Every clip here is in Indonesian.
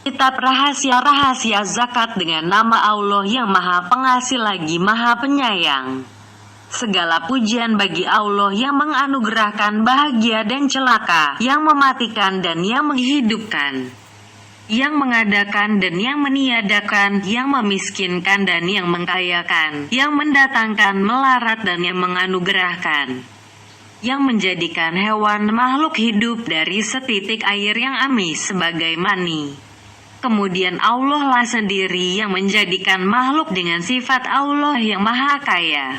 Kitab rahasia-rahasia zakat dengan nama Allah yang Maha Pengasih lagi Maha Penyayang. Segala pujian bagi Allah yang menganugerahkan bahagia dan celaka, yang mematikan dan yang menghidupkan, yang mengadakan dan yang meniadakan, yang memiskinkan dan yang mengkayakan, yang mendatangkan melarat dan yang menganugerahkan, yang menjadikan hewan makhluk hidup dari setitik air yang amis sebagai mani. Kemudian Allah lah sendiri yang menjadikan makhluk dengan sifat Allah yang Maha Kaya.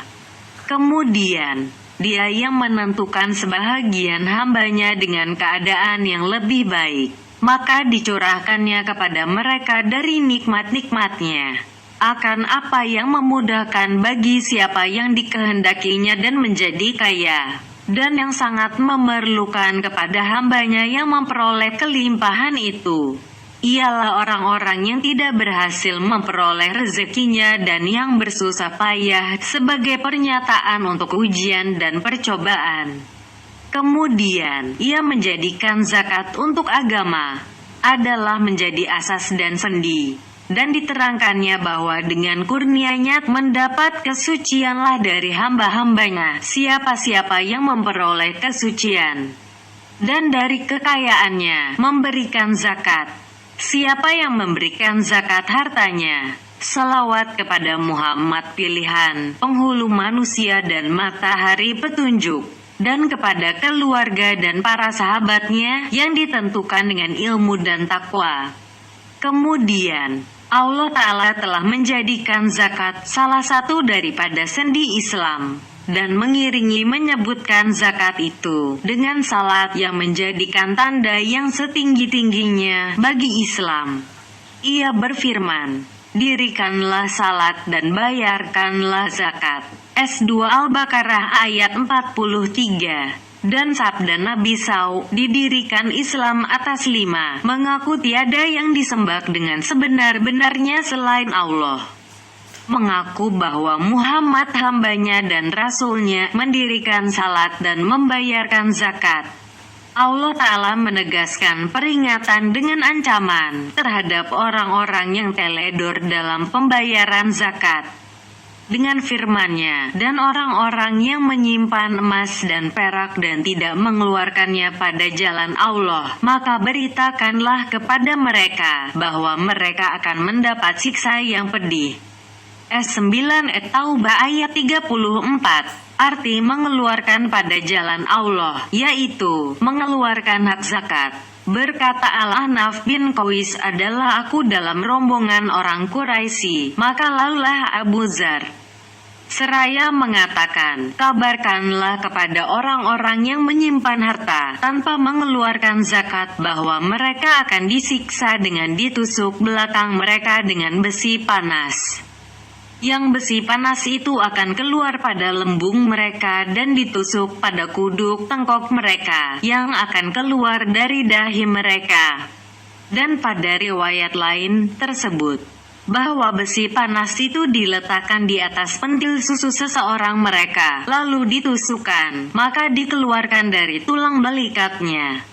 Kemudian, Dia yang menentukan sebahagian hambanya dengan keadaan yang lebih baik, maka dicurahkannya kepada mereka dari nikmat-nikmatnya, akan apa yang memudahkan bagi siapa yang dikehendakinya dan menjadi kaya, dan yang sangat memerlukan kepada hambanya yang memperoleh kelimpahan itu. Ialah orang-orang yang tidak berhasil memperoleh rezekinya dan yang bersusah payah sebagai pernyataan untuk ujian dan percobaan. Kemudian, Ia menjadikan zakat untuk agama adalah menjadi asas dan sendi, dan diterangkannya bahwa dengan kurnianya mendapat kesucianlah dari hamba-hambanya siapa-siapa yang memperoleh kesucian, dan dari kekayaannya memberikan zakat. Siapa yang memberikan zakat hartanya, selawat kepada Muhammad pilihan, penghulu manusia dan matahari petunjuk, dan kepada keluarga dan para sahabatnya yang ditentukan dengan ilmu dan takwa. Kemudian, Allah Ta'ala telah menjadikan zakat salah satu daripada sendi Islam, dan mengiringi menyebutkan zakat itu dengan salat yang menjadikan tanda yang setinggi-tingginya bagi Islam. Ia berfirman, "Dirikanlah salat dan bayarkanlah zakat." S2 Al-Baqarah ayat 43. Dan sabda Nabi SAW, "Didirikan Islam atas 5, mengaku tiada yang disembah dengan sebenar-benarnya selain Allah, mengaku bahwa Muhammad hambanya dan rasulnya, mendirikan salat dan membayarkan zakat." Allah Ta'ala menegaskan peringatan dengan ancaman terhadap orang-orang yang teledor dalam pembayaran zakat dengan firman-Nya, "Dan orang-orang yang menyimpan emas dan perak dan tidak mengeluarkannya pada jalan Allah, maka beritakanlah kepada mereka bahwa mereka akan mendapat siksa yang pedih." S9 At-Taubah ayat 34. Arti mengeluarkan pada jalan Allah, yaitu mengeluarkan hak zakat. Berkata Al-Ahnaf bin Qais, "Adalah aku dalam rombongan orang Quraisy, maka lalulah Abu Dzar seraya mengatakan, 'Kabarkanlah kepada orang-orang yang menyimpan harta tanpa mengeluarkan zakat bahwa mereka akan disiksa dengan ditusuk belakang mereka dengan besi panas. Yang besi panas itu akan keluar pada lembung mereka dan ditusuk pada kuduk tengkok mereka yang akan keluar dari dahi mereka.'" Dan pada riwayat lain tersebut bahwa besi panas itu diletakkan di atas pentil susu seseorang mereka, lalu ditusukkan, maka dikeluarkan dari tulang belikatnya,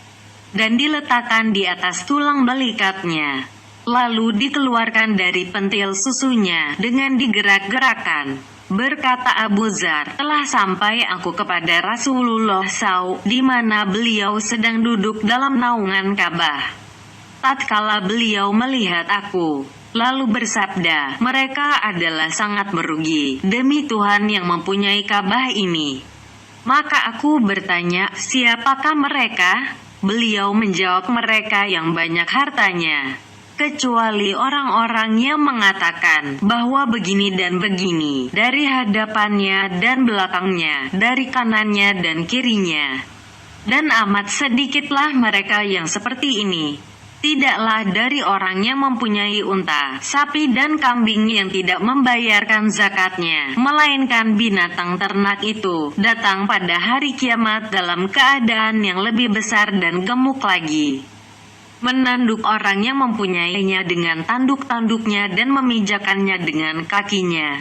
dan diletakkan di atas tulang belikatnya, lalu dikeluarkan dari pentil susunya dengan digerak-gerakan. Berkata Abu Dzar, "Telah sampai aku kepada Rasulullah SAW, di mana beliau sedang duduk dalam naungan Ka'bah. Tatkala beliau melihat aku, lalu bersabda, 'Mereka adalah sangat merugi demi Tuhan yang mempunyai Ka'bah ini.' Maka aku bertanya, 'Siapakah mereka?' Beliau menjawab, 'Mereka yang banyak hartanya, kecuali orang-orang yang mengatakan bahwa begini dan begini, dari hadapannya dan belakangnya, dari kanannya dan kirinya. Dan amat sedikitlah mereka yang seperti ini. Tidaklah dari orang yang mempunyai unta, sapi dan kambing yang tidak membayarkan zakatnya, melainkan binatang ternak itu datang pada hari kiamat dalam keadaan yang lebih besar dan gemuk lagi, menanduk orang yang mempunyainya dengan tanduk-tanduknya dan memijakannya dengan kakinya.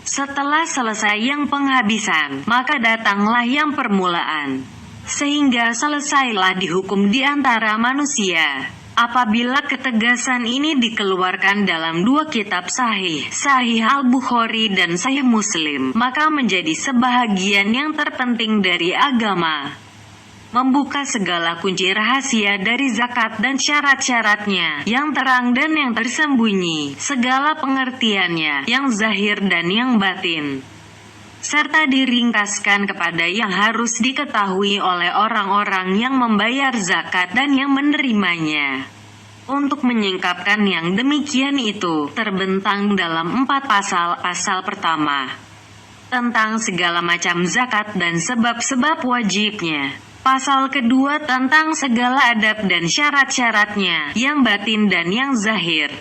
Setelah selesai yang penghabisan, maka datanglah yang permulaan, sehingga selesailah dihukum di antara manusia. Apabila ketegasan ini dikeluarkan dalam dua kitab sahih, Sahih Al-Bukhari dan Sahih Muslim, maka menjadi sebahagian yang terpenting dari agama. Membuka segala kunci rahasia dari zakat dan syarat-syaratnya, yang terang dan yang tersembunyi, segala pengertiannya, yang zahir dan yang batin. Serta diringkaskan kepada yang harus diketahui oleh orang-orang yang membayar zakat dan yang menerimanya. Untuk menyingkapkan yang demikian itu, terbentang dalam 4 pasal. Pasal pertama, tentang segala macam zakat dan sebab-sebab wajibnya. Pasal kedua tentang segala adab dan syarat-syaratnya, yang batin dan yang zahir.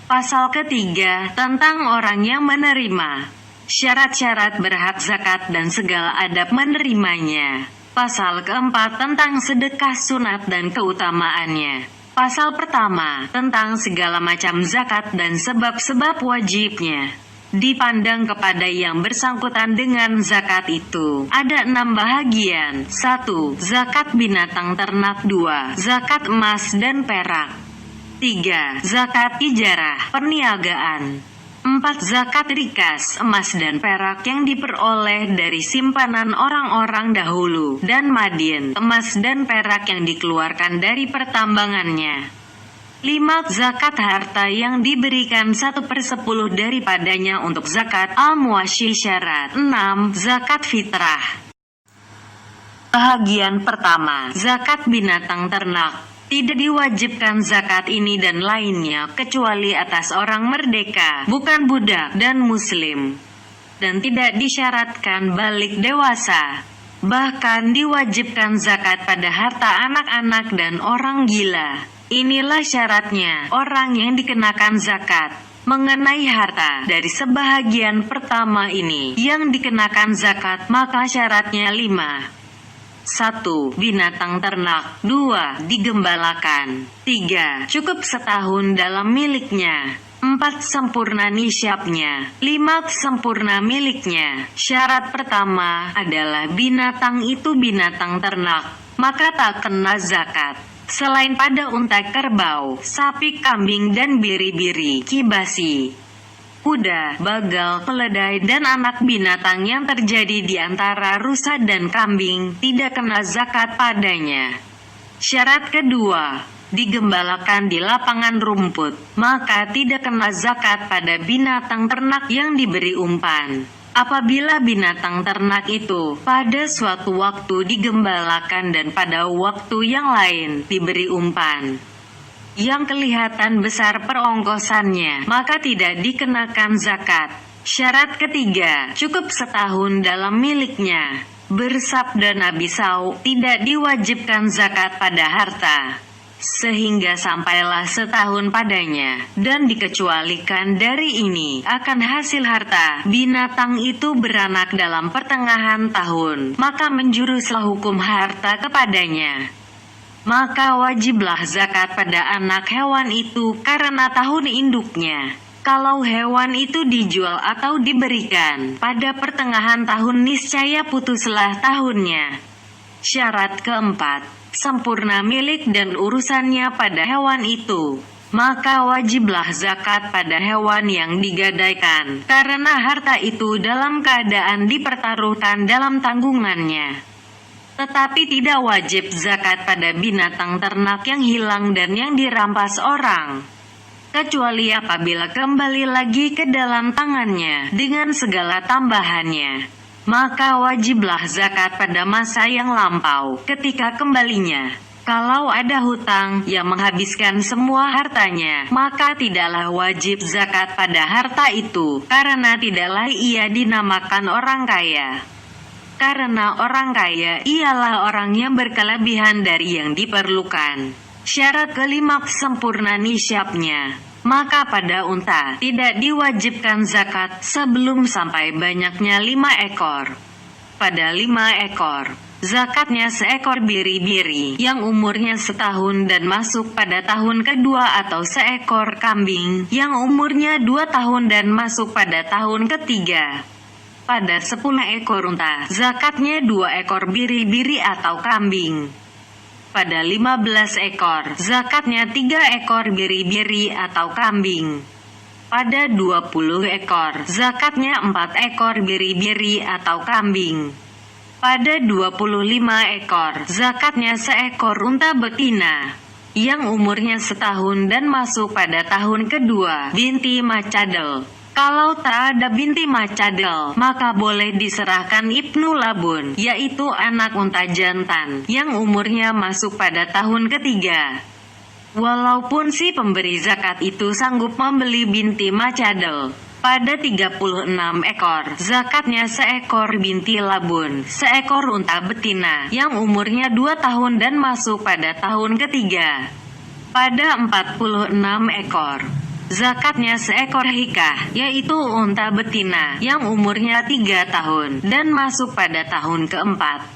Pasal ketiga tentang orang yang menerima syarat-syarat berhak zakat dan segala adab menerimanya. Pasal keempat tentang sedekah sunat dan keutamaannya. Pasal pertama tentang segala macam zakat dan sebab-sebab wajibnya. Dipandang kepada yang bersangkutan dengan zakat itu, ada 6 bahagian. 1. Zakat binatang ternak. 2. Zakat emas dan perak. 3. Zakat tijarah, perniagaan. 4. Zakat rikas, emas dan perak yang diperoleh dari simpanan orang-orang dahulu, dan madin, emas dan perak yang dikeluarkan dari pertambangannya. 5. Zakat harta yang diberikan 1/10 daripadanya untuk zakat al-muwasyi syarat. 6. Zakat fitrah. Bahagian pertama, zakat binatang ternak. Tidak diwajibkan zakat ini dan lainnya kecuali atas orang merdeka, bukan budak dan muslim. Dan tidak disyaratkan balik dewasa. Bahkan diwajibkan zakat pada harta anak-anak dan orang gila. Inilah syaratnya orang yang dikenakan zakat. Mengenai harta dari sebahagian pertama ini yang dikenakan zakat, maka syaratnya 5. 1. Binatang ternak. 2. Digembalakan. 3. Cukup setahun dalam miliknya. 4. Sempurna nisyabnya. 5. Sempurna miliknya. Syarat pertama adalah binatang itu binatang ternak, maka tak kena zakat. Selain pada unta, kerbau, sapi, kambing dan biri-biri, kibasi, kuda, bagal, keledai dan anak binatang yang terjadi di antara rusa dan kambing, tidak kena zakat padanya. Syarat kedua, digembalakan di lapangan rumput, maka tidak kena zakat pada binatang ternak yang diberi umpan. Apabila binatang ternak itu pada suatu waktu digembalakan dan pada waktu yang lain diberi umpan yang kelihatan besar perongkosannya, maka tidak dikenakan zakat. Syarat ketiga, cukup setahun dalam miliknya. Bersabda Nabi SAW, tidak diwajibkan zakat pada harta sehingga sampailah setahun padanya, dan dikecualikan dari ini akan hasil harta binatang itu beranak dalam pertengahan tahun, maka menjuruslah hukum harta kepadanya. Maka wajiblah zakat pada anak hewan itu karena tahun induknya. Kalau hewan itu dijual atau diberikan pada pertengahan tahun, niscaya putuslah tahunnya. Syarat keempat, sempurna milik dan urusannya pada hewan itu. Maka wajiblah zakat pada hewan yang digadaikan, karena harta itu dalam keadaan dipertaruhkan dalam tanggungannya. Tetapi tidak wajib zakat pada binatang ternak yang hilang dan yang dirampas orang, kecuali apabila kembali lagi ke dalam tangannya dengan segala tambahannya. Maka wajiblah zakat pada masa yang lampau ketika kembalinya. Kalau ada hutang yang menghabiskan semua hartanya, maka tidaklah wajib zakat pada harta itu, karena tidaklah ia dinamakan orang kaya. Karena orang kaya ialah orang yang berkelebihan dari yang diperlukan. Syarat kelima, sempurna nisyabnya. Maka pada unta tidak diwajibkan zakat sebelum sampai banyaknya 5 ekor. Pada 5 ekor, zakatnya seekor biri-biri yang umurnya setahun dan masuk pada tahun kedua, atau seekor kambing yang umurnya 2 tahun dan masuk pada tahun ketiga. Pada 10 ekor unta, zakatnya 2 ekor biri-biri atau kambing. Pada 15 ekor, zakatnya 3 ekor biri-biri atau kambing. Pada 20 ekor, zakatnya 4 ekor biri-biri atau kambing. Pada 25 ekor, zakatnya seekor unta betina, yang umurnya setahun dan masuk pada tahun kedua, binti macadel. Kalau tak ada binti macadel, maka boleh diserahkan Ibnu Labun, yaitu anak unta jantan, yang umurnya masuk pada tahun ketiga. Walaupun si pemberi zakat itu sanggup membeli binti macadel, pada 36 ekor, zakatnya seekor binti labun, seekor unta betina, yang umurnya 2 tahun dan masuk pada tahun ketiga. Pada 46 ekor, zakatnya seekor hikah, yaitu unta betina, yang umurnya 3 tahun, dan masuk pada tahun keempat.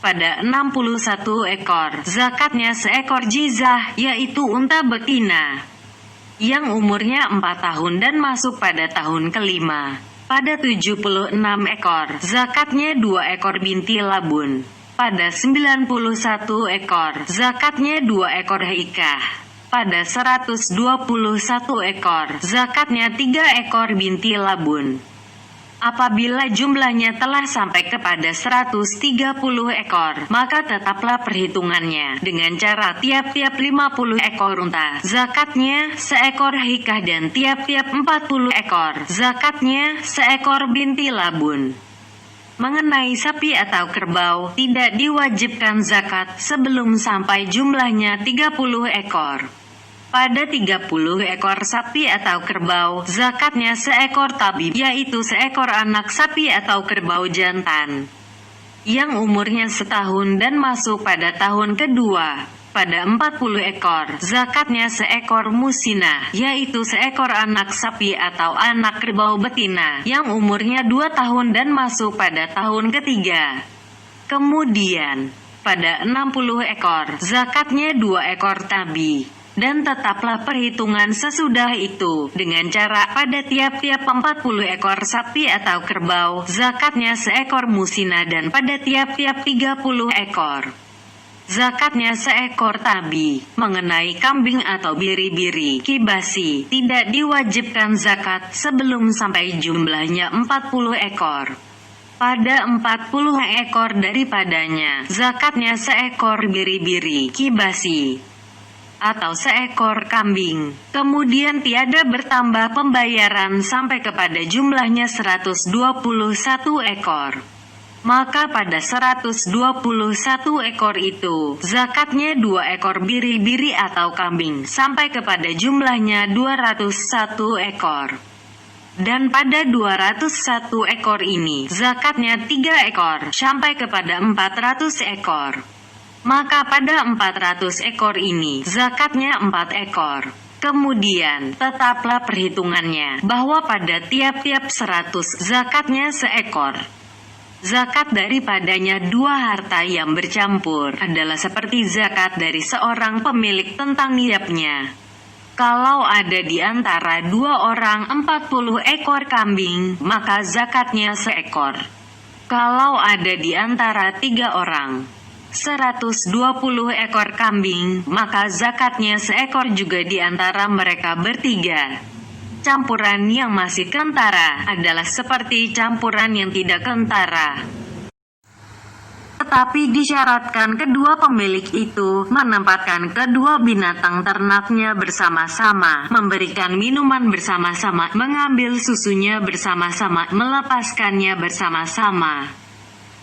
Pada 61 ekor, zakatnya seekor jizah, yaitu unta betina, yang umurnya 4 tahun dan masuk pada tahun kelima. Pada 76 ekor, zakatnya 2 ekor binti labun. Pada 91 ekor, zakatnya 2 ekor hikah. Pada 121 ekor, zakatnya 3 ekor binti labun. Apabila jumlahnya telah sampai kepada 130 ekor, maka tetaplah perhitungannya dengan cara tiap-tiap 50 ekor unta, zakatnya seekor hikah, dan tiap-tiap 40 ekor, zakatnya seekor binti labun. Mengenai sapi atau kerbau, tidak diwajibkan zakat sebelum sampai jumlahnya 30 ekor. Pada 30 ekor sapi atau kerbau, zakatnya seekor tabib, yaitu seekor anak sapi atau kerbau jantan, yang umurnya setahun dan masuk pada tahun kedua. Pada 40 ekor, zakatnya seekor musinah, yaitu seekor anak sapi atau anak kerbau betina, yang umurnya 2 tahun dan masuk pada tahun ketiga. Kemudian, pada 60 ekor, zakatnya 2 ekor tabi. Dan tetaplah perhitungan sesudah itu dengan cara pada tiap-tiap 40 ekor sapi atau kerbau, zakatnya seekor musina, dan pada tiap-tiap 30 ekor, zakatnya seekor tabi. Mengenai kambing atau biri-biri kibasi, tidak diwajibkan zakat sebelum sampai jumlahnya 40 ekor. Pada 40 ekor daripadanya, zakatnya seekor biri-biri kibasi atau seekor kambing. Kemudian tiada bertambah pembayaran sampai kepada jumlahnya 121 ekor. Maka pada 121 ekor itu, zakatnya 2 ekor biri-biri atau kambing sampai kepada jumlahnya 201 ekor. Dan pada 201 ekor ini, zakatnya 3 ekor sampai kepada 400 ekor. Maka pada 400 ekor ini, zakatnya 4 ekor. Kemudian, tetaplah perhitungannya, bahwa pada tiap-tiap 100, zakatnya seekor. Zakat daripadanya 2 harta yang bercampur, adalah seperti zakat dari seorang pemilik tentang niabnya. Kalau ada di antara 2 orang 40 ekor kambing, maka zakatnya seekor. Kalau ada di antara 3 orang 120 ekor kambing, maka zakatnya seekor juga di antara mereka bertiga. Campuran yang masih kentara adalah seperti campuran yang tidak kentara. Tetapi disyaratkan kedua pemilik itu menempatkan kedua binatang ternaknya bersama-sama, memberikan minuman bersama-sama, mengambil susunya bersama-sama, melepaskannya bersama-sama,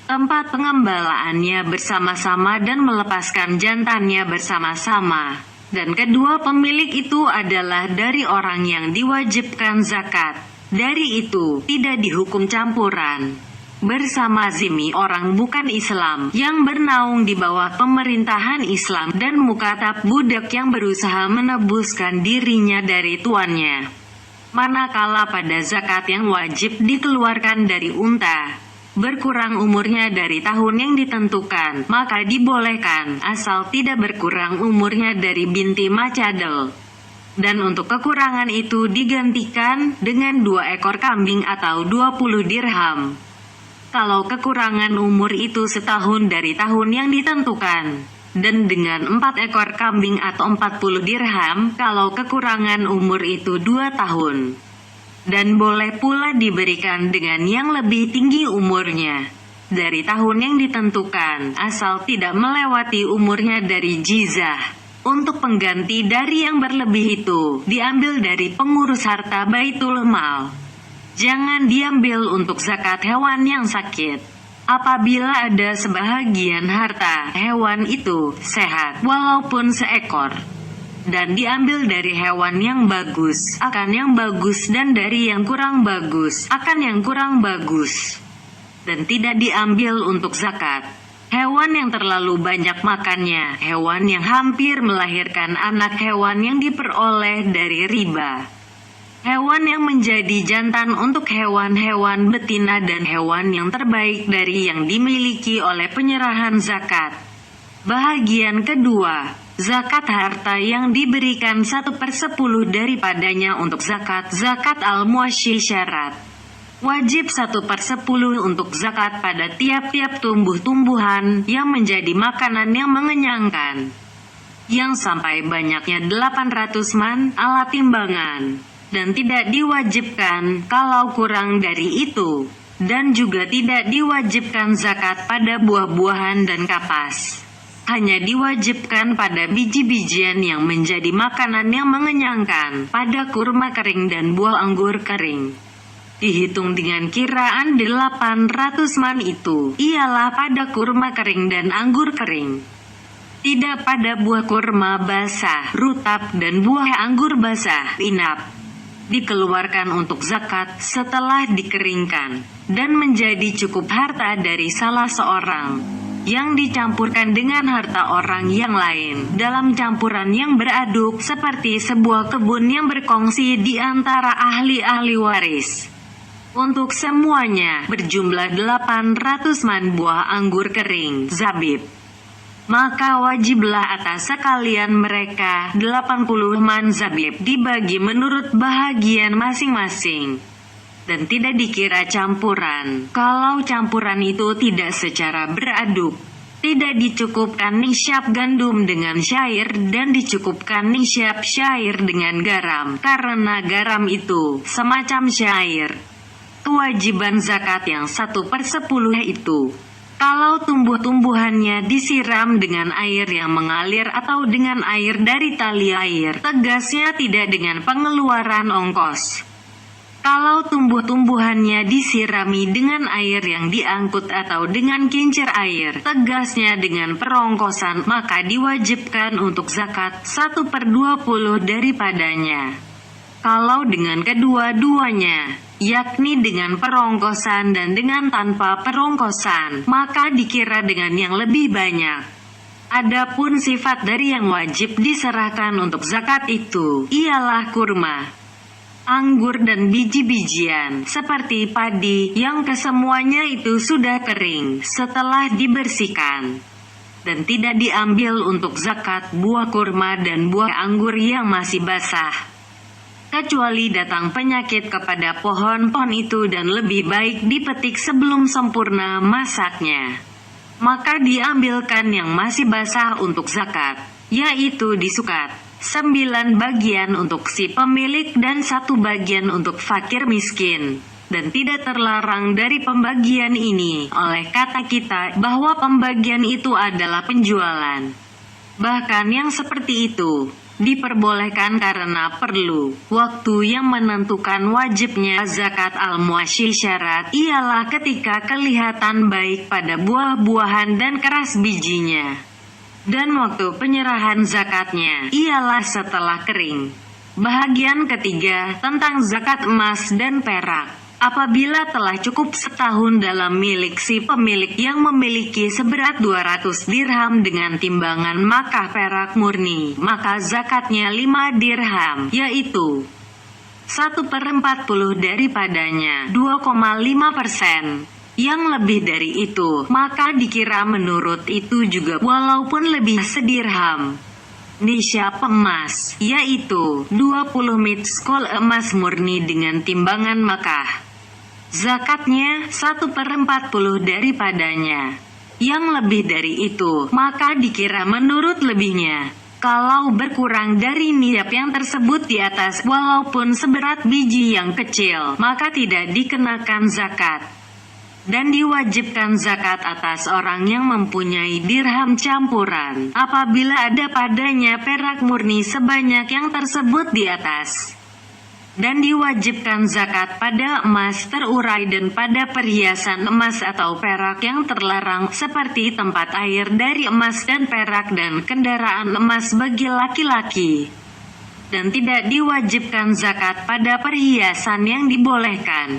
tempat pengembalaannya bersama-sama, dan melepaskan jantannya bersama-sama. Dan kedua pemilik itu adalah dari orang yang diwajibkan zakat. Dari itu, tidak dihukum campuran bersama zimmi, orang bukan Islam, yang bernaung di bawah pemerintahan Islam, dan mukatab, budak yang berusaha menebuskan dirinya dari tuannya. Manakala pada zakat yang wajib dikeluarkan dari unta berkurang umurnya dari tahun yang ditentukan, maka dibolehkan, asal tidak berkurang umurnya dari binti macadel. Dan untuk kekurangan itu digantikan dengan 2 ekor kambing atau 20 dirham. Kalau kekurangan umur itu setahun dari tahun yang ditentukan, dan dengan 4 ekor kambing atau 40 dirham, kalau kekurangan umur itu 2 tahun. Dan boleh pula diberikan dengan yang lebih tinggi umurnya dari tahun yang ditentukan, asal tidak melewati umurnya dari jizah. Untuk pengganti dari yang berlebih itu, diambil dari pengurus harta Baitul Mal. Jangan diambil untuk zakat hewan yang sakit. Apabila ada sebahagian harta hewan itu sehat, walaupun seekor, dan diambil dari hewan yang bagus, akan yang bagus, dan dari yang kurang bagus, akan yang kurang bagus, dan tidak diambil untuk zakat. Hewan yang terlalu banyak makannya, hewan yang hampir melahirkan anak, hewan yang diperoleh dari riba, hewan yang menjadi jantan untuk hewan-hewan betina, dan hewan yang terbaik dari yang dimiliki oleh penyerahan zakat. Bahagian kedua, zakat harta yang diberikan 1/10 daripadanya untuk zakat al-muasysyarat. Wajib 1/10 untuk zakat pada tiap-tiap tumbuh-tumbuhan yang menjadi makanan yang mengenyangkan, yang sampai banyaknya 800 man alat timbangan, dan tidak diwajibkan kalau kurang dari itu, dan juga tidak diwajibkan zakat pada buah-buahan dan kapas. Hanya diwajibkan pada biji-bijian yang menjadi makanan yang mengenyangkan, pada kurma kering dan buah anggur kering. Dihitung dengan kiraan 800 man itu, ialah pada kurma kering dan anggur kering. Tidak pada buah kurma basah, rutab, dan buah anggur basah, inap. Dikeluarkan untuk zakat setelah dikeringkan, dan menjadi cukup harta dari salah seorang, yang dicampurkan dengan harta orang yang lain, dalam campuran yang beraduk, seperti sebuah kebun yang berkongsi di antara ahli-ahli waris. Untuk semuanya, berjumlah 800 man buah anggur kering, zabib. Maka wajiblah atas sekalian mereka 80 man zabib dibagi menurut bahagian masing-masing, dan tidak dikira campuran, kalau campuran itu tidak secara beraduk. Tidak dicukupkan nisyab gandum dengan syair, dan dicukupkan nisyab syair dengan garam, karena garam itu semacam syair. Kewajiban zakat yang 1/10 itu, kalau tumbuh-tumbuhannya disiram dengan air yang mengalir atau dengan air dari tali air, tegasnya tidak dengan pengeluaran ongkos. Kalau tumbuh-tumbuhannya disirami dengan air yang diangkut atau dengan kincir air, tegasnya dengan perongkosan, maka diwajibkan untuk zakat 1/20 daripadanya. Kalau dengan kedua-duanya, yakni dengan perongkosan dan dengan tanpa perongkosan, maka dikira dengan yang lebih banyak. Adapun sifat dari yang wajib diserahkan untuk zakat itu, ialah kurma, anggur, dan biji-bijian, seperti padi, yang kesemuanya itu sudah kering setelah dibersihkan, dan tidak diambil untuk zakat buah kurma dan buah anggur yang masih basah, kecuali datang penyakit kepada pohon-pohon itu dan lebih baik dipetik sebelum sempurna masaknya. Maka diambilkan yang masih basah untuk zakat, yaitu disukat 9 bagian untuk si pemilik dan 1 bagian untuk fakir miskin. Dan tidak terlarang dari pembagian ini oleh kata kita bahwa pembagian itu adalah penjualan. Bahkan yang seperti itu diperbolehkan karena perlu waktu. Yang menentukan wajibnya zakat al-muasysyarat ialah ketika kelihatan baik pada buah-buahan dan keras bijinya, dan waktu penyerahan zakatnya ialah setelah kering. Bahagian ketiga tentang zakat emas dan perak. Apabila telah cukup setahun dalam milik si pemilik yang memiliki seberat 200 dirham dengan timbangan makah perak murni, maka zakatnya 5 dirham, yaitu 1/40 daripadanya, 2,5%. Yang lebih dari itu, maka dikira menurut itu juga walaupun lebih sedirham. Nisyab emas, yaitu 20 mitskol emas murni dengan timbangan makah. Zakatnya 1/40 daripadanya, Yang lebih dari itu, maka dikira menurut lebihnya. Kalau berkurang dari niab yang tersebut di atas, walaupun seberat biji yang kecil, maka tidak dikenakan zakat. Dan diwajibkan zakat atas orang yang mempunyai dirham campuran, apabila ada padanya perak murni sebanyak yang tersebut di atas. Dan diwajibkan zakat pada emas terurai dan pada perhiasan emas atau perak yang terlarang, seperti tempat air dari emas dan perak dan kendaraan emas bagi laki-laki. Dan tidak diwajibkan zakat pada perhiasan yang dibolehkan.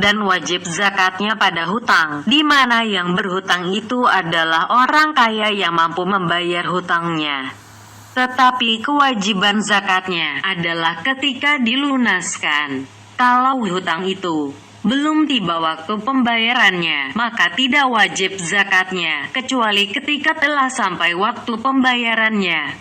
Dan wajib zakatnya pada hutang, di mana yang berhutang itu adalah orang kaya yang mampu membayar hutangnya. Tetapi kewajiban zakatnya adalah ketika dilunaskan. Kalau hutang itu belum tiba waktu pembayarannya, maka tidak wajib zakatnya, kecuali ketika telah sampai waktu pembayarannya.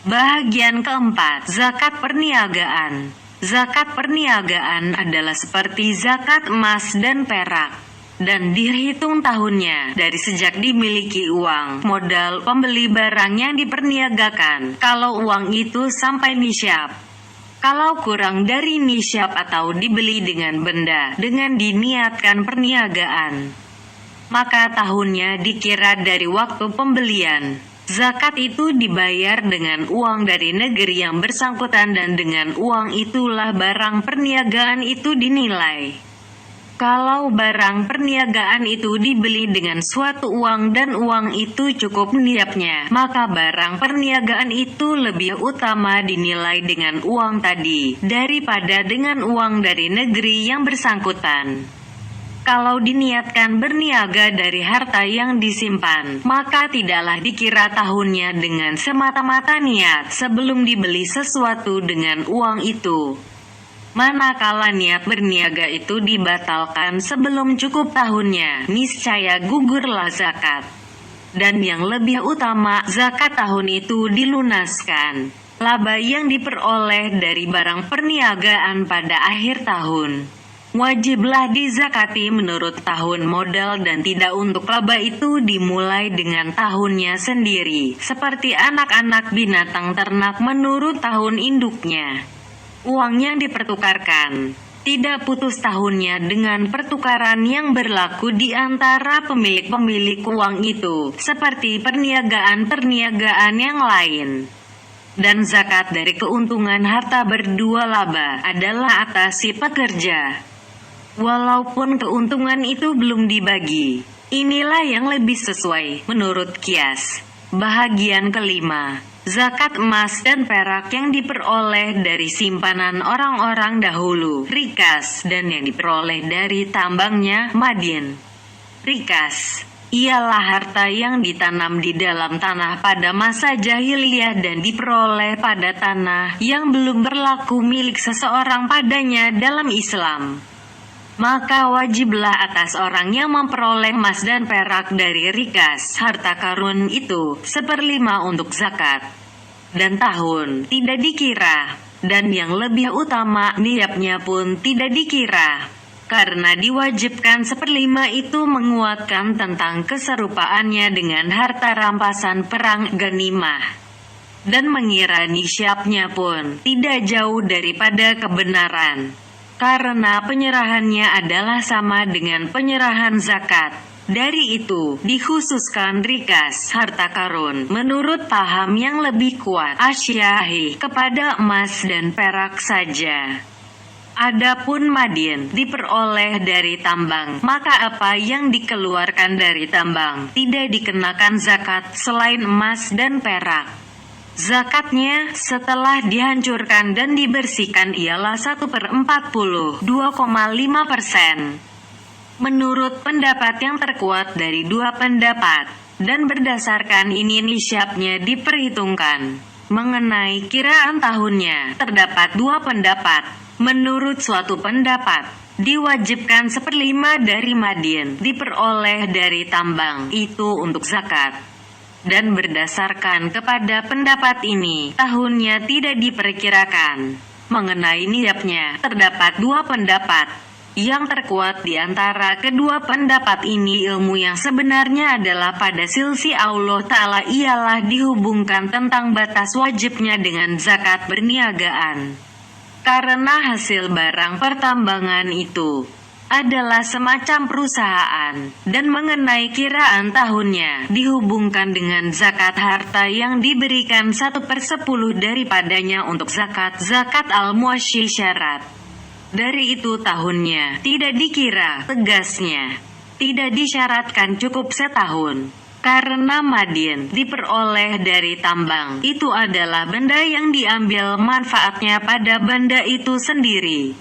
Bahagian keempat, zakat perniagaan. Zakat perniagaan adalah seperti zakat emas dan perak. Dan dihitung tahunnya dari sejak dimiliki uang modal pembeli barang yang diperniagakan, kalau uang itu sampai nisyab. Kalau kurang dari nisyab atau dibeli dengan benda dengan diniatkan perniagaan, maka tahunnya dikira dari waktu pembelian. Zakat itu dibayar dengan uang dari negeri yang bersangkutan dan dengan uang itulah barang perniagaan itu dinilai. Kalau barang perniagaan itu dibeli dengan suatu uang dan uang itu cukup niabnya, maka barang perniagaan itu lebih utama dinilai dengan uang tadi, daripada dengan uang dari negeri yang bersangkutan. Kalau diniatkan berniaga dari harta yang disimpan, maka tidaklah dikira tahunnya dengan semata-mata niat sebelum dibeli sesuatu dengan uang itu. Manakala niat berniaga itu dibatalkan sebelum cukup tahunnya, niscaya gugurlah zakat. Dan yang lebih utama, zakat tahun itu dilunaskan. Laba yang diperoleh dari barang perniagaan pada akhir tahun wajiblah dizakati menurut tahun modal dan tidak untuk laba itu dimulai dengan tahunnya sendiri, seperti anak-anak binatang ternak menurut tahun induknya. Uang yang dipertukarkan tidak putus tahunnya dengan pertukaran yang berlaku di antara pemilik-pemilik uang itu, seperti perniagaan-perniagaan yang lain. Dan zakat dari keuntungan harta berdua laba adalah atas si pekerja, walaupun keuntungan itu belum dibagi. Inilah yang lebih sesuai menurut kias. Bahagian kelima, zakat emas dan perak yang diperoleh dari simpanan orang-orang dahulu, rikas, dan yang diperoleh dari tambangnya, madin. Rikas ialah harta yang ditanam di dalam tanah pada masa jahiliyah dan diperoleh pada tanah yang belum berlaku milik seseorang padanya dalam Islam. Maka wajiblah atas orang yang memperoleh emas dan perak dari rikas harta karun itu 1/5 untuk zakat. Dan tahun tidak dikira, dan yang lebih utama niabnya pun tidak dikira, karena diwajibkan 1/5 itu menguatkan tentang keserupaannya dengan harta rampasan perang ganimah, dan mengira nisyabnya pun tidak jauh daripada kebenaran, karena penyerahannya adalah sama dengan penyerahan zakat. Dari itu, dikhususkan rikas harta karun menurut paham yang lebih kuat Asy-Syafi'i kepada emas dan perak saja. Adapun madin diperoleh dari tambang, maka apa yang dikeluarkan dari tambang tidak dikenakan zakat selain emas dan perak. Zakatnya setelah dihancurkan dan dibersihkan ialah 1/42,5%. Menurut pendapat yang terkuat dari dua pendapat, dan berdasarkan ini nisyabnya diperhitungkan. Mengenai kiraan tahunnya, terdapat dua pendapat. Menurut suatu pendapat, diwajibkan 1/5 dari madin diperoleh dari tambang itu untuk zakat. Dan berdasarkan kepada pendapat ini, tahunnya tidak diperkirakan. Mengenai niabnya, terdapat dua pendapat. Yang terkuat di antara kedua pendapat ini, ilmu yang sebenarnya adalah pada sisi Allah Ta'ala ialah dihubungkan tentang batas wajibnya dengan zakat berniagaan. Karena hasil barang pertambangan itu adalah semacam perusahaan, dan mengenai kiraan tahunnya dihubungkan dengan zakat harta yang diberikan 1/10 daripadanya untuk zakat al-muashi syarat. Dari itu tahunnya tidak dikira, tegasnya tidak disyaratkan cukup setahun. Karena madin diperoleh dari tambang, itu adalah benda yang diambil manfaatnya pada benda itu sendiri.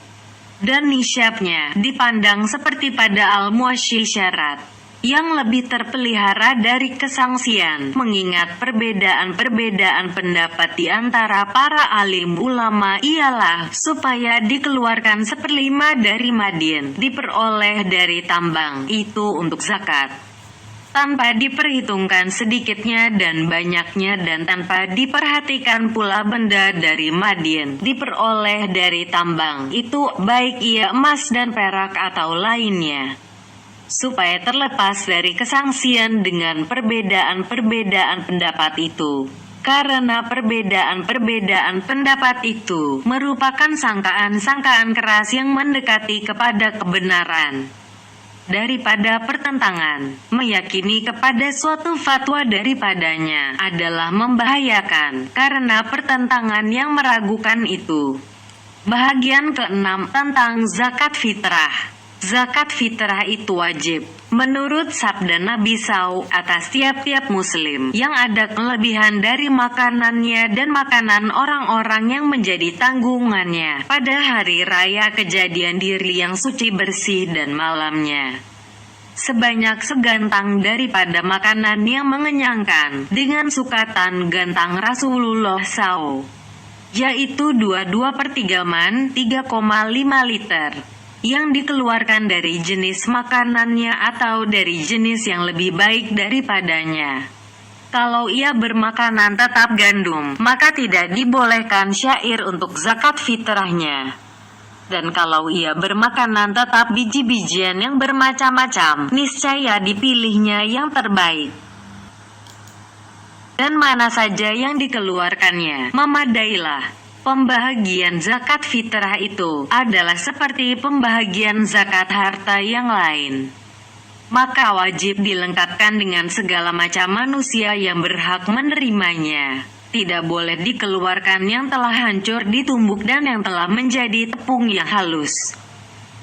Dan nisyabnya dipandang seperti pada al-muashi syarat, yang lebih terpelihara dari kesangsian, mengingat perbedaan-perbedaan pendapat di antara para alim ulama ialah supaya dikeluarkan 1/5 dari madin diperoleh dari tambang itu untuk zakat, tanpa diperhitungkan sedikitnya dan banyaknya, dan tanpa diperhatikan pula benda dari madin diperoleh dari tambang itu, baik ia emas dan perak atau lainnya, supaya terlepas dari kesangsian dengan perbedaan-perbedaan pendapat itu. Karena perbedaan-perbedaan pendapat itu merupakan sangkaan-sangkaan keras yang mendekati kepada kebenaran daripada pertentangan. Meyakini kepada suatu fatwa daripadanya adalah membahayakan, karena pertentangan yang meragukan itu. Bahagian ke-6 tentang zakat fitrah. Zakat fitrah itu wajib, menurut sabda Nabi SAW, atas tiap-tiap muslim yang ada kelebihan dari makanannya dan makanan orang-orang yang menjadi tanggungannya pada hari raya kejadian diri yang suci bersih dan malamnya, sebanyak segantang daripada makanan yang mengenyangkan dengan sukatan gantang Rasulullah SAW, yaitu 22/3 man 3,5 liter. Yang dikeluarkan dari jenis makanannya atau dari jenis yang lebih baik daripadanya. Kalau ia bermakanan tetap gandum, maka tidak dibolehkan syair untuk zakat fitrahnya. Dan kalau ia bermakanan tetap biji-bijian yang bermacam-macam, niscaya dipilihnya yang terbaik. Dan mana saja yang dikeluarkannya, memadailah. Pembahagian zakat fitrah itu adalah seperti pembahagian zakat harta yang lain. Maka wajib dilengkapkan dengan segala macam manusia yang berhak menerimanya. Tidak boleh dikeluarkan yang telah hancur ditumbuk dan yang telah menjadi tepung yang halus.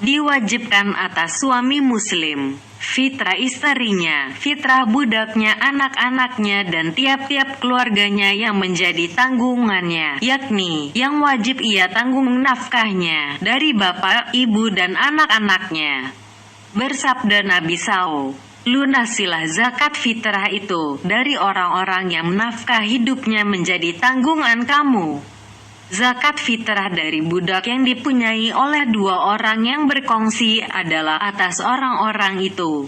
Diwajibkan atas suami muslim, fitrah istrinya, fitrah budaknya, anak-anaknya, dan tiap-tiap keluarganya yang menjadi tanggungannya, yakni yang wajib ia tanggung nafkahnya dari bapak, ibu, dan anak-anaknya. Bersabda Nabi SAW, lunasilah zakat fitrah itu dari orang-orang yang nafkah hidupnya menjadi tanggungan kamu. Zakat fitrah dari budak yang dipunyai oleh 2 orang yang berkongsi adalah atas orang-orang itu.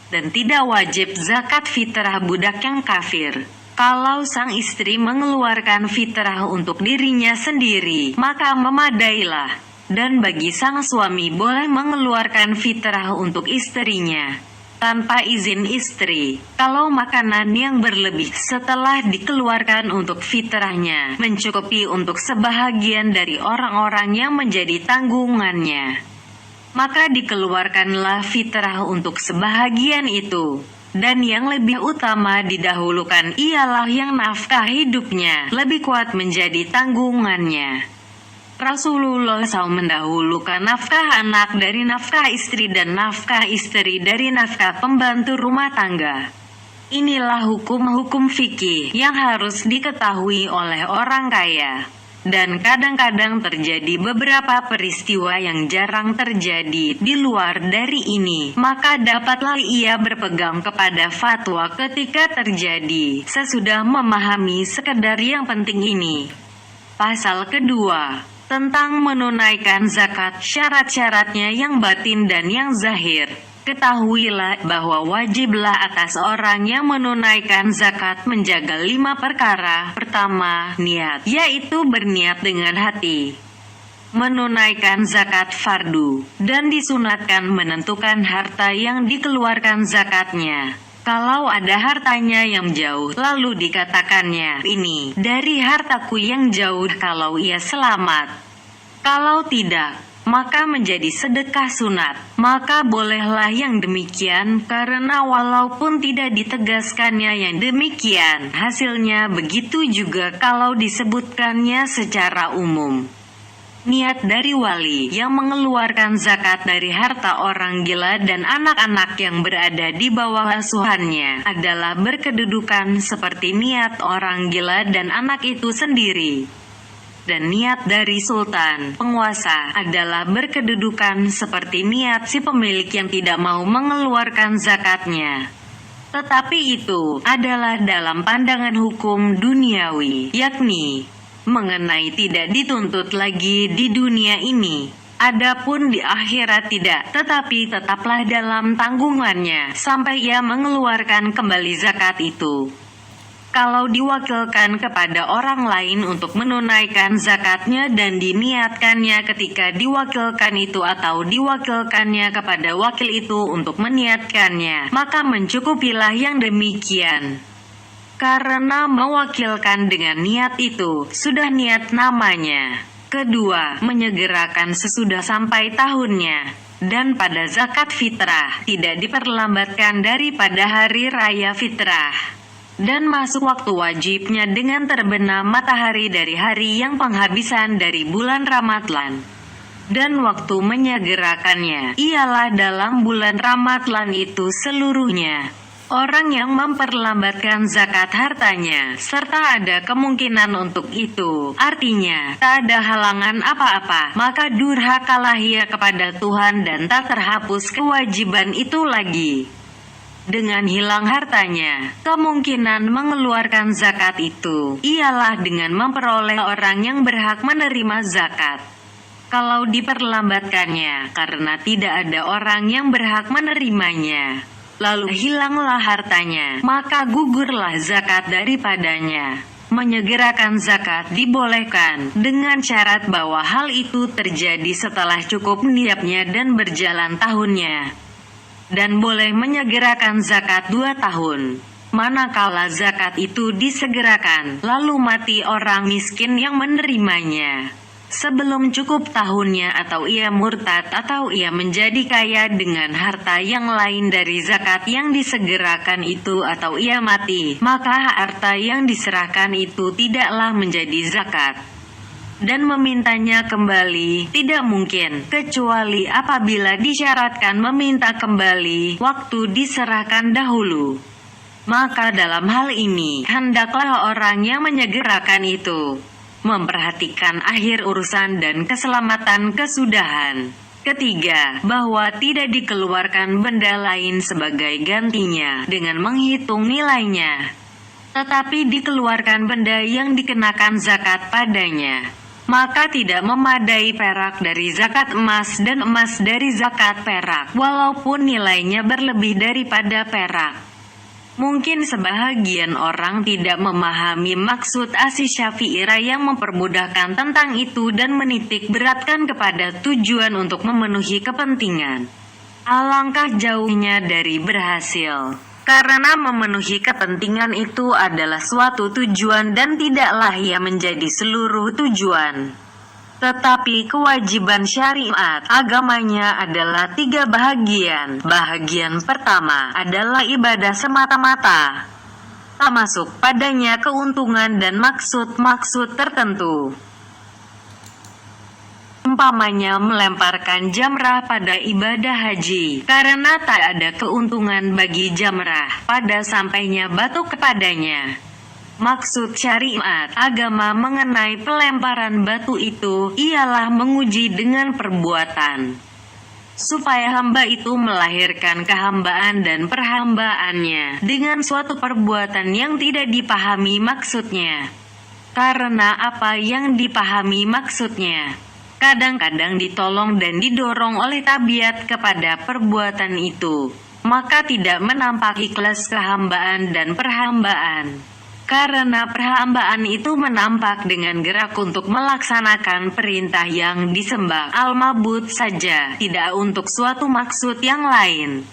Dan tidak wajib zakat fitrah budak yang kafir. Kalau sang istri mengeluarkan fitrah untuk dirinya sendiri, maka memadailah. Dan bagi sang suami boleh mengeluarkan fitrah untuk istrinya tanpa izin istri, kalau makanan yang berlebih setelah dikeluarkan untuk fitrahnya mencukupi untuk sebahagian dari orang-orang yang menjadi tanggungannya, maka dikeluarkanlah fitrah untuk sebahagian itu. Dan yang lebih utama didahulukan ialah yang nafkah hidupnya lebih kuat menjadi tanggungannya. Rasulullah SAW mendahulukan nafkah anak dari nafkah istri dan nafkah istri dari nafkah pembantu rumah tangga. Inilah hukum-hukum fikih yang harus diketahui oleh orang kaya. Dan kadang-kadang terjadi beberapa peristiwa yang jarang terjadi di luar dari ini, maka dapatlah ia berpegang kepada fatwa ketika terjadi, sesudah memahami sekedar yang penting ini. Pasal kedua, tentang menunaikan zakat, syarat-syaratnya yang batin dan yang zahir. Ketahuilah bahwa wajiblah atas orang yang menunaikan zakat menjaga 5 perkara. Pertama, niat, yaitu berniat dengan hati. menunaikan zakat fardu, dan disunatkan menentukan harta yang dikeluarkan zakatnya. Kalau ada hartanya yang jauh, lalu dikatakannya, ini dari hartaku yang jauh kalau ia selamat. Kalau tidak, maka menjadi sedekah sunat. Maka bolehlah yang demikian, karena walaupun tidak ditegaskannya yang demikian, hasilnya begitu juga kalau disebutkannya secara umum. Niat dari wali yang mengeluarkan zakat dari harta orang gila dan anak-anak yang berada di bawah asuhannya adalah berkedudukan seperti niat orang gila dan anak itu sendiri. Dan niat dari sultan, penguasa, adalah berkedudukan seperti niat si pemilik yang tidak mau mengeluarkan zakatnya. Tetapi itu adalah dalam pandangan hukum duniawi, yakni mengenai tidak dituntut lagi di dunia ini. Adapun di akhirat tidak, tetapi tetaplah dalam tanggungannya sampai ia mengeluarkan kembali zakat itu. Kalau diwakilkan kepada orang lain untuk menunaikan zakatnya dan diniatkannya ketika diwakilkan itu atau diwakilkannya kepada wakil itu untuk meniatkannya, maka mencukupilah yang demikian. Karena mewakilkan dengan niat itu, sudah niat namanya. Kedua, menyegerakan sesudah sampai tahunnya. Dan pada zakat fitrah, tidak diperlambatkan daripada hari raya fitrah. Dan masuk waktu wajibnya dengan terbenam matahari dari hari yang penghabisan dari bulan Ramadhan. Dan waktu menyegerakannya ialah dalam bulan Ramadhan itu seluruhnya. Orang yang memperlambatkan zakat hartanya, serta ada kemungkinan untuk itu, artinya, tak ada halangan apa-apa, maka durhakalah ia kepada Tuhan dan tak terhapus kewajiban itu lagi. Dengan hilang hartanya, kemungkinan mengeluarkan zakat itu ialah dengan memperoleh orang yang berhak menerima zakat. Kalau diperlambatkannya karena tidak ada orang yang berhak menerimanya, lalu hilanglah hartanya, maka gugurlah zakat daripadanya. Menyegerakan zakat dibolehkan dengan syarat bahwa hal itu terjadi setelah cukup niatnya dan berjalan tahunnya. Dan boleh menyegerakan zakat 2 tahun. Manakala zakat itu disegerakan, lalu mati orang miskin yang menerimanya sebelum cukup tahunnya, atau ia murtad, atau ia menjadi kaya dengan harta yang lain dari zakat yang disegerakan itu, atau ia mati, maka harta yang diserahkan itu tidaklah menjadi zakat. Dan memintanya kembali tidak mungkin, kecuali apabila disyaratkan meminta kembali waktu diserahkan dahulu. Maka dalam hal ini, hendaklah orang yang menyegerakan itu memperhatikan akhir urusan dan keselamatan kesudahan. Ketiga, bahwa tidak dikeluarkan benda lain sebagai gantinya dengan menghitung nilainya, tetapi dikeluarkan benda yang dikenakan zakat padanya. Maka tidak memadai perak dari zakat emas dan emas dari zakat perak, walaupun nilainya berlebih daripada perak. Mungkin sebahagian orang tidak memahami maksud Asy-Syafi'iyah yang mempermudahkan tentang itu dan menitik beratkan kepada tujuan untuk memenuhi kepentingan. Alangkah jauhnya dari berhasil. Karena memenuhi kepentingan itu adalah suatu tujuan dan tidaklah ia menjadi seluruh tujuan. Tetapi kewajiban syariat agamanya adalah 3 bahagian. Bahagian pertama adalah ibadah semata-mata. Tak masuk padanya keuntungan dan maksud-maksud tertentu. Umpamanya melemparkan jamrah pada ibadah haji, karena tak ada keuntungan bagi jamrah pada sampainya batu kepadanya. Maksud syariat agama mengenai pelemparan batu itu ialah menguji dengan perbuatan, supaya hamba itu melahirkan kehambaan dan perhambaannya dengan suatu perbuatan yang tidak dipahami maksudnya. Karena apa yang dipahami maksudnya kadang-kadang ditolong dan didorong oleh tabiat kepada perbuatan itu, maka tidak menampak ikhlas kehambaan dan perhambaan. Karena perhambaan itu menampak dengan gerak untuk melaksanakan perintah yang disembah al-ma'bud saja, tidak untuk suatu maksud yang lain.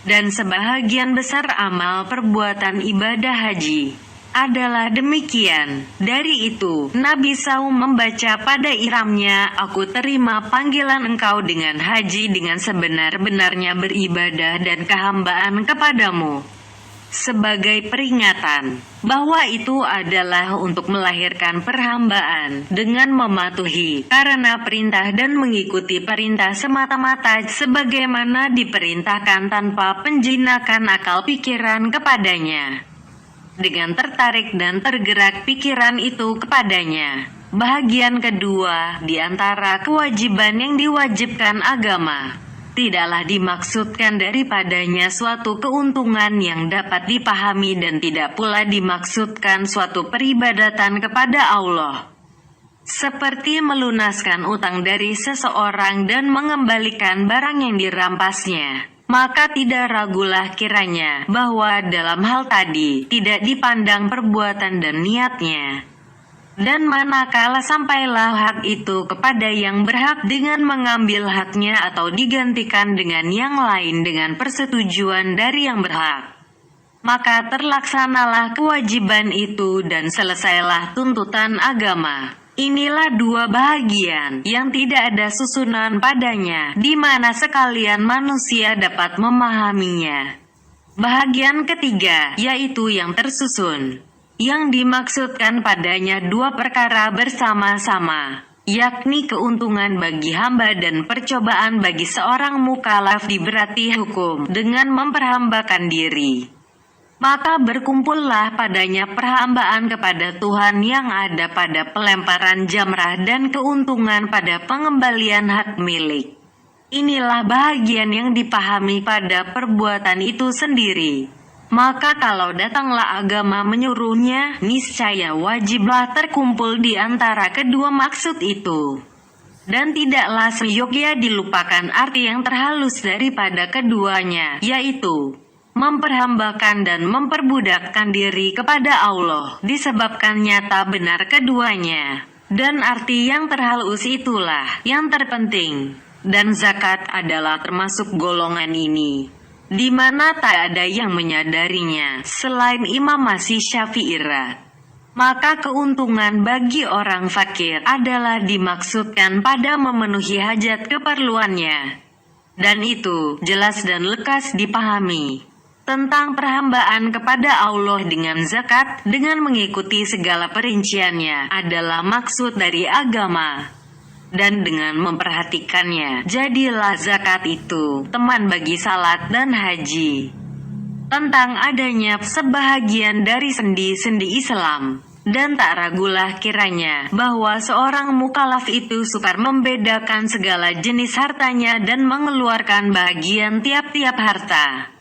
Dan sebahagian besar amal perbuatan ibadah haji adalah demikian. Dari itu, Nabi SAW membaca pada ihramnya, "Aku terima panggilan engkau dengan haji dengan sebenar-benarnya beribadah dan kehambaan kepadamu." Sebagai peringatan bahwa itu adalah untuk melahirkan perhambaan dengan mematuhi karena perintah dan mengikuti perintah semata-mata sebagaimana diperintahkan tanpa penjinakan akal pikiran kepadanya. Dengan tertarik dan tergerak pikiran itu kepadanya. Bahagian kedua di antara kewajiban yang diwajibkan agama tidaklah dimaksudkan daripadanya suatu keuntungan yang dapat dipahami dan tidak pula dimaksudkan suatu peribadatan kepada Allah. Seperti melunaskan utang dari seseorang dan mengembalikan barang yang dirampasnya. Maka tidak ragulah kiranya bahwa dalam hal tadi tidak dipandang perbuatan dan niatnya. Dan manakala sampailah hak itu kepada yang berhak dengan mengambil haknya atau digantikan dengan yang lain dengan persetujuan dari yang berhak, maka terlaksanalah kewajiban itu dan selesailah tuntutan agama. Inilah dua bahagian yang tidak ada susunan padanya, di mana sekalian manusia dapat memahaminya. Bahagian ketiga, yaitu yang tersusun, yang dimaksudkan padanya dua perkara bersama-sama, yakni keuntungan bagi hamba dan percobaan bagi seorang mukallaf diberati hukum dengan memperhambakan diri. Maka berkumpullah padanya perhambaan kepada Tuhan yang ada pada pelemparan jamrah dan keuntungan pada pengembalian hak milik. Inilah bahagian yang dipahami pada perbuatan itu sendiri. Maka kalau datanglah agama menyuruhnya, niscaya wajiblah terkumpul di antara kedua maksud itu. Dan tidaklah seyogyanya dilupakan arti yang terhalus daripada keduanya, yaitu memperhambakan dan memperbudakkan diri kepada Allah, disebabkan nyata benar keduanya. Dan arti yang terhalus itulah yang terpenting. Dan zakat adalah termasuk golongan ini, di mana tak ada yang menyadarinya selain Imam Syafi'i. Maka keuntungan bagi orang fakir adalah dimaksudkan pada memenuhi hajat keperluannya. Dan itu jelas dan lekas dipahami. Tentang perhambaan kepada Allah dengan zakat, dengan mengikuti segala perinciannya, adalah maksud dari agama. Dan dengan memperhatikannya, jadilah zakat itu teman bagi salat dan haji. Tentang adanya sebahagian dari sendi-sendi Islam, dan tak ragulah kiranya bahwa seorang mukallaf itu sukar membedakan segala jenis hartanya dan mengeluarkan bagian tiap-tiap harta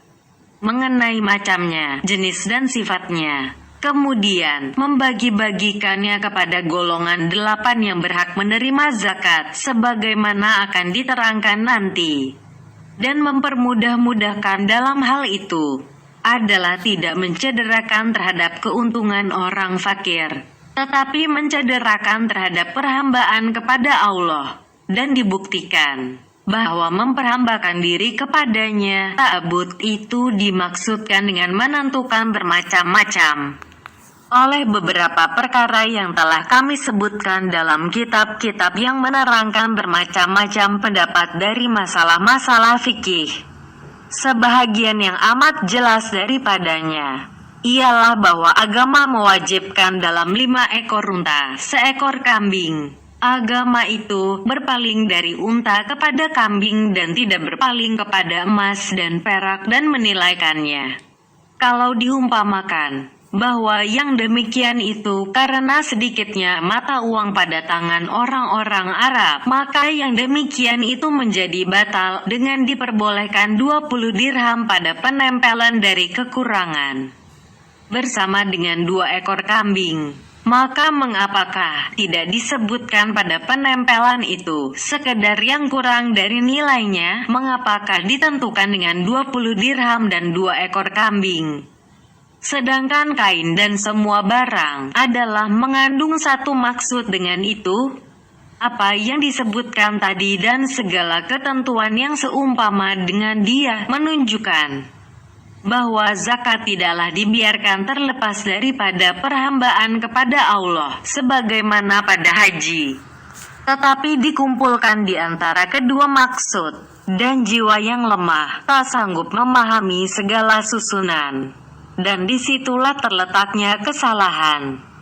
mengenai macamnya, jenis dan sifatnya. Kemudian membagi-bagikannya kepada golongan 8 yang berhak menerima zakat, sebagaimana akan diterangkan nanti. Dan mempermudah-mudahkan dalam hal itu adalah tidak mencederakan terhadap keuntungan orang fakir, tetapi mencederakan terhadap perhambaan kepada Allah. Dan dibuktikan bahwa memperhambakan diri kepadanya, ta'abbud itu dimaksudkan dengan menentukan bermacam-macam oleh beberapa perkara yang telah kami sebutkan dalam kitab-kitab yang menerangkan bermacam-macam pendapat dari masalah-masalah fikih. Sebahagian yang amat jelas daripadanya ialah bahwa agama mewajibkan dalam 5 ekor unta, seekor kambing. Agama itu berpaling dari unta kepada kambing dan tidak berpaling kepada emas dan perak dan menilaikannya. Kalau diumpamakan bahwa yang demikian itu karena sedikitnya mata uang pada tangan orang-orang Arab, maka yang demikian itu menjadi batal dengan diperbolehkan 20 dirham pada penempelan dari kekurangan bersama dengan 2 ekor kambing. Maka mengapakah tidak disebutkan pada penempelan itu sekedar yang kurang dari nilainya? Mengapakah ditentukan dengan 20 dirham dan 2 ekor kambing? Sedangkan kain dan semua barang adalah mengandung satu maksud dengan itu, apa yang disebutkan tadi dan segala ketentuan yang seumpama dengan dia menunjukkan bahwa zakat tidaklah dibiarkan terlepas daripada perhambaan kepada Allah sebagaimana pada haji, tetapi dikumpulkan di antara kedua maksud, dan jiwa yang lemah tak sanggup memahami segala susunan, dan disitulah terletaknya kesalahan.